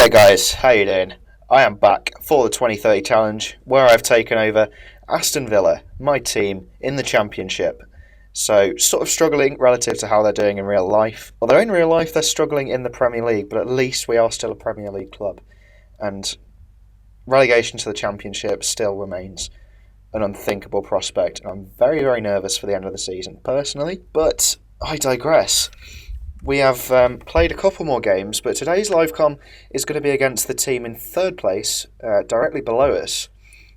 Hey guys, how you doing? I am back for the 2030 challenge where I've taken over Aston Villa, my team, in the Championship. So, sort of struggling relative to how they're doing in real life. Although in real life they're struggling in the Premier League, but at least we are still a Premier League club. And relegation to the Championship still remains an unthinkable prospect. And I'm very, very nervous for the end of the season, personally. But I digress. We have played a couple more games, but today's livecom is going to be against the team in third place, directly below us,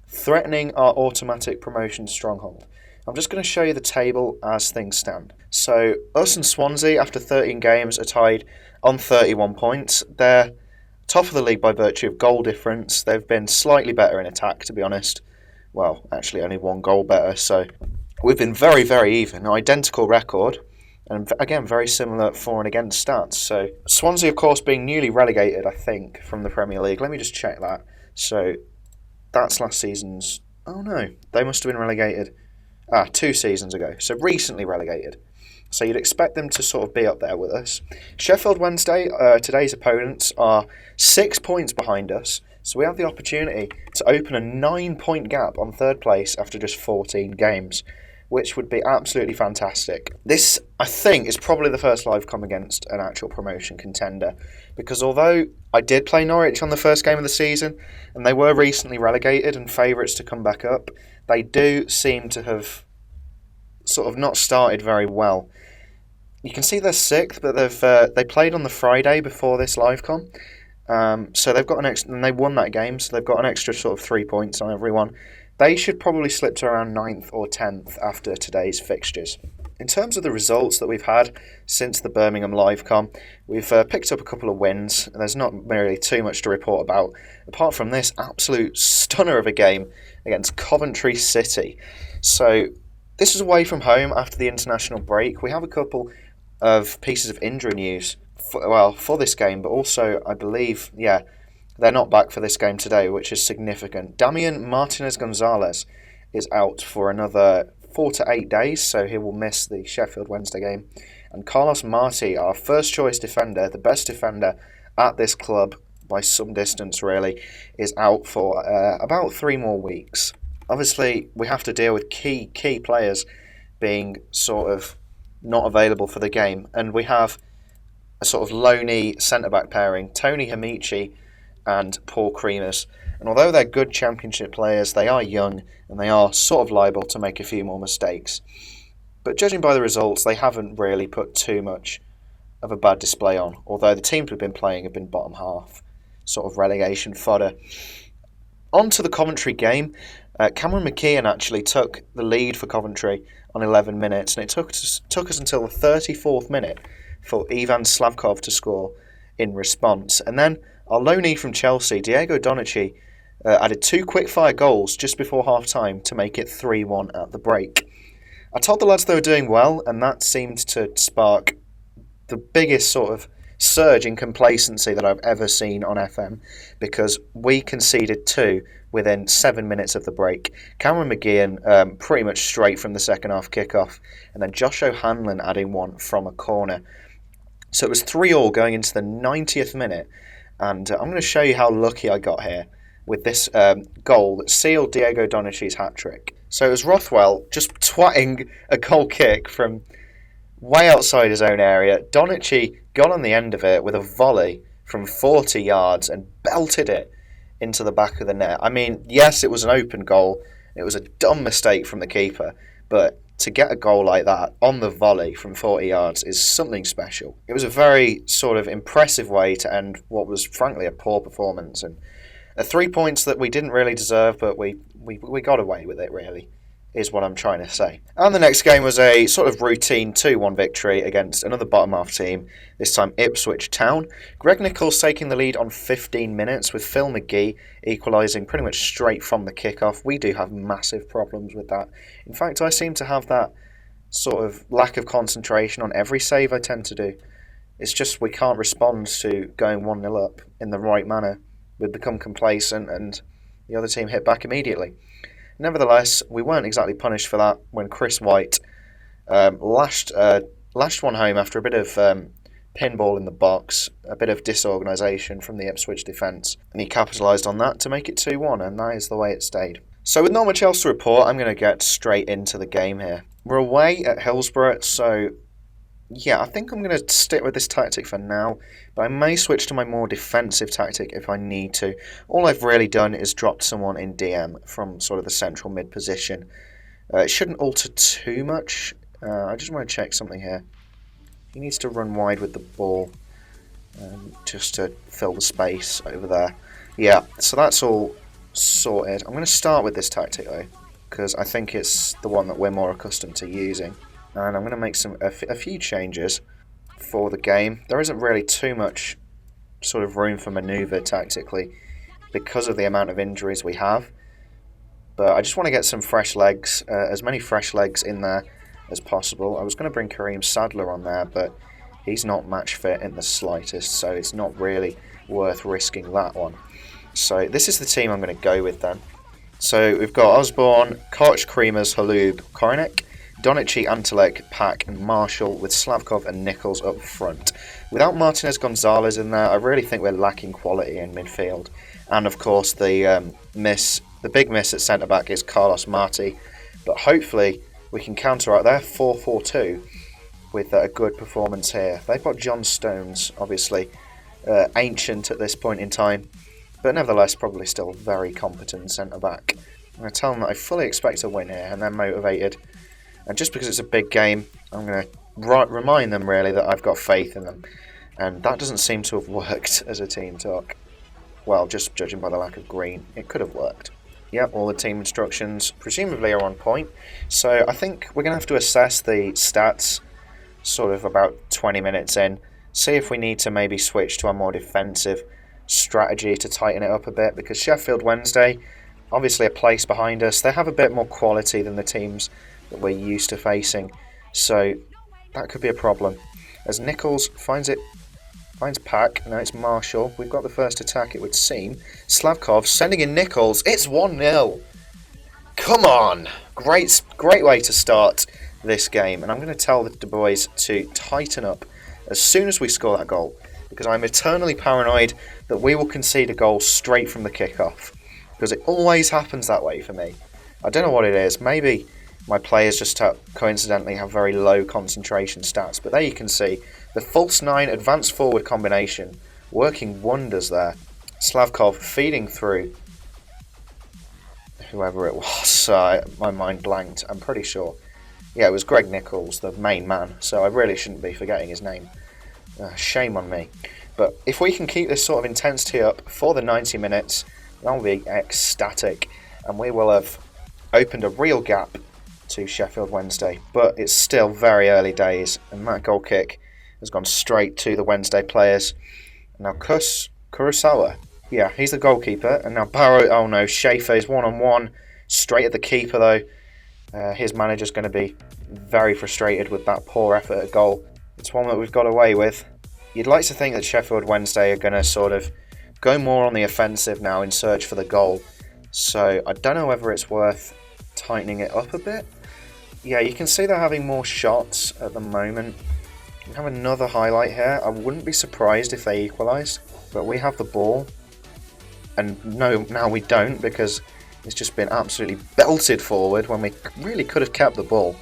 threatening our automatic promotion stronghold. I'm just going to show you the table as things stand. So, us and Swansea, after 13 games, are tied on 31 points. They're top of the league by virtue of goal difference. They've been slightly better in attack, to be honest. Well, actually only one goal better, so we've been very, very even. An identical record. And again, very similar for and against stats. So Swansea, of course, being newly relegated, I think, from the Premier League. Let me just check that. So that's last season's... Oh, no. They must have been relegated 2 seasons ago. So recently relegated. So you'd expect them to sort of be up there with us. Sheffield Wednesday, today's opponents, are 6 points behind us. So we have the opportunity to open a 9-point gap on third place after just 14 games, which would be absolutely fantastic. This, I think, is probably the first live come against an actual promotion contender, because although I did play Norwich on the first game of the season, and they were recently relegated and favourites to come back up, they do seem to have sort of not started very well. You can see they're sixth, but they played on the Friday before this live com, so they've got an extra, and they won that game, so they've got an extra sort of 3 points on everyone. They should probably slip to around 9th or 10th after today's fixtures. In terms of the results that we've had since the Birmingham livecom, we've picked up a couple of wins, and there's not really too much to report about, apart from this absolute stunner of a game against Coventry City. So this is away from home after the international break. We have a couple of pieces of injury news for this game, but also, I believe, they're not back for this game today, which is significant. Damian Martinez-Gonzalez is out for another 4 to 8 days, so he will miss the Sheffield Wednesday game. And Carlos Marti, our first-choice defender, the best defender at this club by some distance, really, is out for about 3 more weeks. Obviously, we have to deal with key players being sort of not available for the game. And we have a sort of loney centre-back pairing, Tony Hamichi and Paul Creamers. And although they're good Championship players, they are young and they are sort of liable to make a few more mistakes. But judging by the results, they haven't really put too much of a bad display on, although the teams we've been playing have been bottom half, sort of relegation fodder. On to the Coventry game. Cameron McKeon actually took the lead for Coventry on 11 minutes, and it took us until the 34th minute for Ivan Slavkov to score in response. And then our loanee from Chelsea, Diego Donachy, added 2 quick-fire goals just before half-time to make it 3-1 at the break. I told the lads they were doing well, and that seemed to spark the biggest sort of surge in complacency that I've ever seen on FM, because we conceded 2 within 7 minutes of the break. Cameron McGeehan pretty much straight from the second half kickoff, and then Josh O'Hanlon adding 1 from a corner. So it was 3-3 going into the 90th minute. And I'm going to show you how lucky I got here with this goal that sealed Diego Donachy's hat-trick. So it was Rothwell just twatting a goal kick from way outside his own area. Donachy got on the end of it with a volley from 40 yards and belted it into the back of the net. I mean, yes, it was an open goal. It was a dumb mistake from the keeper, but to get a goal like that on the volley from 40 yards is something special. It was a very sort of impressive way to end what was frankly a poor performance, and 3 points that we didn't really deserve, but we got away with it, really, is what I'm trying to say. And the next game was a sort of routine 2-1 victory against another bottom half team, this time Ipswich Town. Greg Nichols taking the lead on 15 minutes with Phil McGee equalising pretty much straight from the kickoff. We do have massive problems with that. In fact, I seem to have that sort of lack of concentration on every save I tend to do. It's just we can't respond to going 1-0 up in the right manner. We become complacent and the other team hit back immediately. Nevertheless, we weren't exactly punished for that when Chris White lashed one home after a bit of pinball in the box, a bit of disorganisation from the Ipswich defence, and he capitalised on that to make it 2-1, and that is the way it stayed. So with not much else to report, I'm going to get straight into the game here. We're away at Hillsborough, so yeah, I think I'm going to stick with this tactic for now, but I may switch to my more defensive tactic if I need to. All I've really done is dropped someone in DM from sort of the central mid position. It shouldn't alter too much. I just want to check something here. He needs to run wide with the ball just to fill the space over there. Yeah, so that's all sorted. I'm going to start with this tactic though, because I think it's the one that we're more accustomed to using. And I'm going to make a few changes for the game. There isn't really too much sort of room for manoeuvre tactically because of the amount of injuries we have. But I just want to get some fresh legs, as many fresh legs in there as possible. I was going to bring Kareem Sadler on there, but he's not match fit in the slightest, so it's not really worth risking that one. So this is the team I'm going to go with then. So we've got Osborne, Koch, Creamers, Halub, Korinek, Donici, Antelek, Pack and Marshall with Slavkov and Nichols up front. Without Martinez Gonzalez in there, I really think we're lacking quality in midfield. And of course the big miss at centre-back is Carlos Marti. But hopefully we can counteract their 4-4-2 with a good performance here. They've got John Stones, obviously ancient at this point in time, but nevertheless probably still very competent centre-back. I'm going to tell them that I fully expect a win here and they're motivated. And just because it's a big game, I'm going to remind them really that I've got faith in them. And that doesn't seem to have worked as a team talk. Well, just judging by the lack of green, it could have worked. Yep, all the team instructions presumably are on point. So I think we're going to have to assess the stats sort of about 20 minutes in. See if we need to maybe switch to a more defensive strategy to tighten it up a bit. Because Sheffield Wednesday, obviously a place behind us, they have a bit more quality than the teams that we're used to facing, so that could be a problem. As Nichols finds Pack, now it's Marshall. We've got the first attack, it would seem. Slavkov sending in Nichols. It's 1-0. Come on, great way to start this game, and I'm going to tell the boys to tighten up as soon as we score that goal, because I'm eternally paranoid that we will concede a goal straight from the kickoff, because it always happens that way for me. I don't know what it is. Maybe my players just coincidentally have very low concentration stats. But there you can see the false 9 advanced forward combination working wonders there. Slavkov feeding through whoever it was. My mind blanked, I'm pretty sure. Yeah, it was Greg Nichols, the main man. So I really shouldn't be forgetting his name. Shame on me. But if we can keep this sort of intensity up for the 90 minutes, that'll be ecstatic. And we will have opened a real gap to Sheffield Wednesday, but it's still very early days, and that goal kick has gone straight to the Wednesday players. Now Kurosawa, yeah, he's the goalkeeper, and now Barrow, oh no, Schaefer's one-on-one, straight at the keeper though. His manager's going to be very frustrated with that poor effort at goal. It's one that we've got away with. You'd like to think that Sheffield Wednesday are going to sort of go more on the offensive now in search for the goal, so I don't know whether it's worth tightening it up a bit. Yeah, you can see they're having more shots at the moment. We have another highlight here. I wouldn't be surprised if they equalise, but we have the ball. And no, now we don't, because it's just been absolutely belted forward when we really could have kept the ball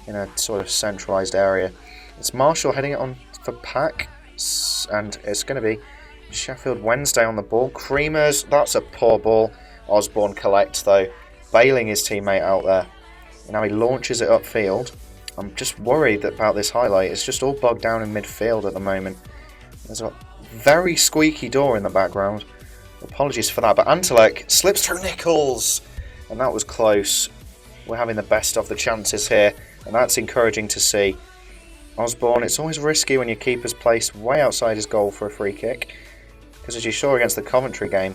in a sort of centralised area. It's Marshall heading it on for Pack, and it's going to be Sheffield Wednesday on the ball. Creamers, that's a poor ball. Osborne collects though, bailing his teammate out there. Now he launches it upfield. I'm just worried about this highlight. It's just all bogged down in midfield at the moment. There's a very squeaky door in the background. Apologies for that, but Antelek slips through Nichols, and that was close. We're having the best of the chances here, and that's encouraging to see. Osborne, it's always risky when your keeper's placed way outside his goal for a free kick, because as you saw against the Coventry game,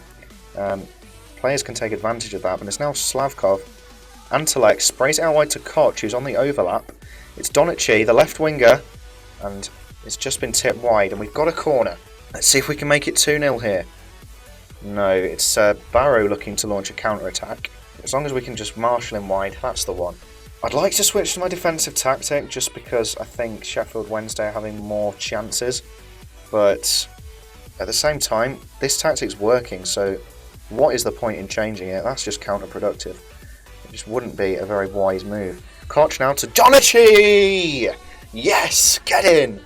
players can take advantage of that, but it's now Slavkov. Antelek sprays it out wide to Koch, who's on the overlap. It's Donici, the left winger, and it's just been tipped wide, and we've got a corner. Let's see if we can make it 2-0 here. No, it's Barrow looking to launch a counter-attack. As long as we can just marshal him wide, that's the one. I'd like to switch to my defensive tactic just because I think Sheffield Wednesday are having more chances, but at the same time, this tactic's working, so what is the point in changing it? That's just counterproductive. It just wouldn't be a very wise move. Koch now to Donachi! Yes, get in!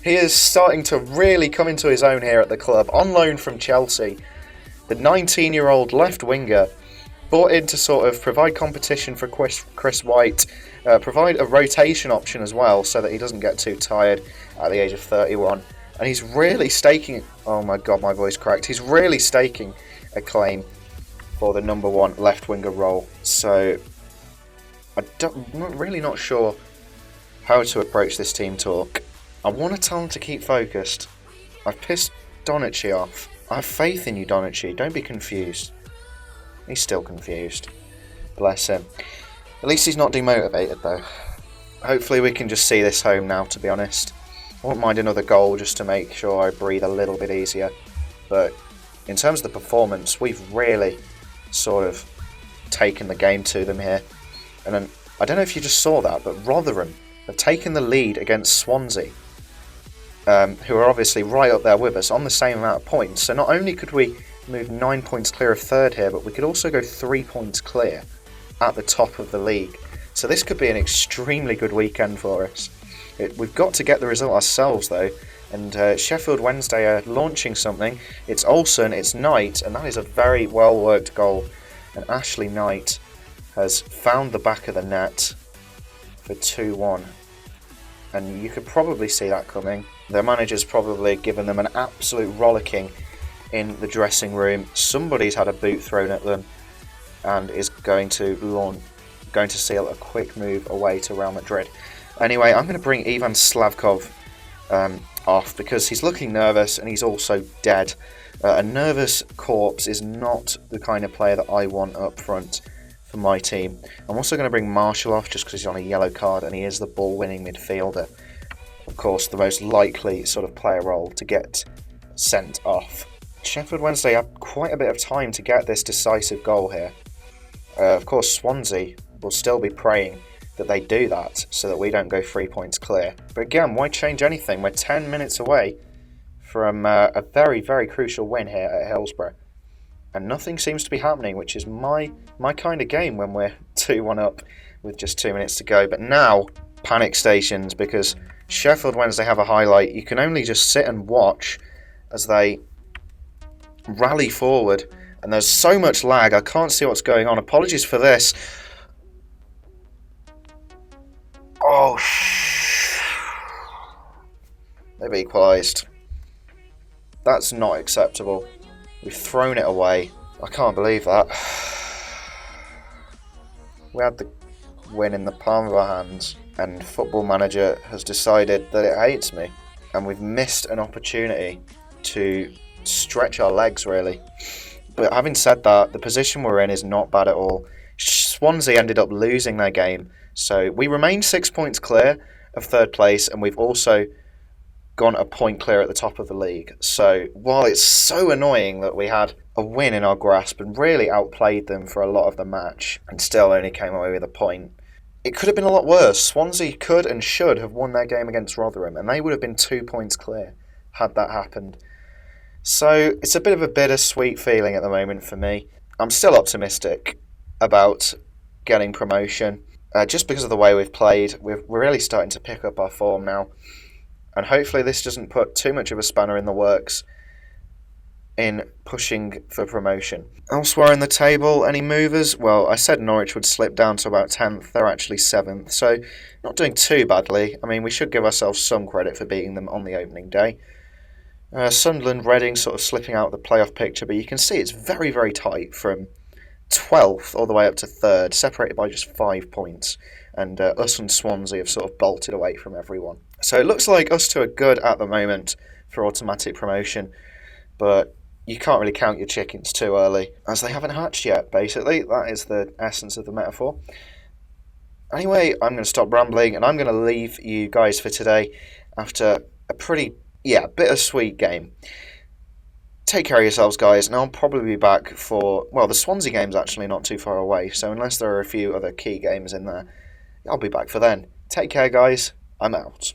He is starting to really come into his own here at the club. On loan from Chelsea, the 19-year-old left winger brought in to sort of provide competition for Chris White, provide a rotation option as well so that he doesn't get too tired at the age of 31. And he's really staking, oh my god, my voice cracked, he's really staking a claim for the number one left winger role. So I'm really not sure how to approach this team talk. I want to tell him to keep focused. I've pissed Donachi off. I have faith in you, Donachi. Don't be confused. He's still confused. Bless him. At least he's not demotivated, though. Hopefully we can just see this home now, to be honest. I won't mind another goal just to make sure I breathe a little bit easier. But in terms of the performance, we've really sort of taken the game to them here. And then, I don't know if you just saw that, but Rotherham have taken the lead against Swansea, who are obviously right up there with us on the same amount of points. So not only could we move 9 points clear of third here, but we could also go 3 points clear at the top of the league. So this could be an extremely good weekend for us. We've got to get the result ourselves though, and Sheffield Wednesday are launching something. It's Olsen, it's Knight, and that is a very well worked goal. And Ashley Knight has found the back of the net for 2-1. And you could probably see that coming. Their manager's probably given them an absolute rollicking in the dressing room. Somebody's had a boot thrown at them and is going to seal a quick move away to Real Madrid. Anyway, I'm going to bring Ivan Slavkov off because he's looking nervous and he's also dead. A nervous corpse is not the kind of player that I want up front for my team. I'm also going to bring Marshall off just because he's on a yellow card and he is the ball-winning midfielder. Of course, the most likely sort of player role to get sent off. Sheffield Wednesday have quite a bit of time to get this decisive goal here. Of course, Swansea will still be praying that they do that so that we don't go 3 points clear. But again, why change anything? We're 10 minutes away from a very, very crucial win here at Hillsborough. And nothing seems to be happening, which is my kind of game when we're 2-1 up with just 2 minutes to go. But now, panic stations, because Sheffield Wednesday have a highlight. You can only just sit and watch as they rally forward. And there's so much lag, I can't see what's going on. Apologies for this. Oh, they've equalised. That's not acceptable. We've thrown it away. I can't believe that. We had the win in the palm of our hands, and Football Manager has decided that it hates me. And we've missed an opportunity to stretch our legs, really. But having said that, the position we're in is not bad at all. Swansea ended up losing their game, so we remain 6 points clear of third place, and we've also gone a point clear at the top of the league. So while it's so annoying that we had a win in our grasp and really outplayed them for a lot of the match and still only came away with a point, it could have been a lot worse. Swansea could and should have won their game against Rotherham, and they would have been 2 points clear had that happened. So it's a bit of a bittersweet feeling at the moment for me. I'm still optimistic about getting promotion. Just because of the way we've played, we're really starting to pick up our form now. And hopefully this doesn't put too much of a spanner in the works in pushing for promotion. Elsewhere in the table, any movers? Well, I said Norwich would slip down to about 10th. They're actually 7th, so not doing too badly. I mean, we should give ourselves some credit for beating them on the opening day. Sunderland, Reading sort of slipping out of the playoff picture, but you can see it's very, very tight from 12th all the way up to 3rd, separated by just 5 points. And us and Swansea have sort of bolted away from everyone. So it looks like us two are good at the moment for automatic promotion, but you can't really count your chickens too early, as they haven't hatched yet, basically. That is the essence of the metaphor. Anyway, I'm going to stop rambling, and I'm going to leave you guys for today after a pretty, bittersweet game. Take care of yourselves, guys, and I'll probably be back for, well, the Swansea game's actually not too far away, so unless there are a few other key games in there, I'll be back for then. Take care, guys. I'm out.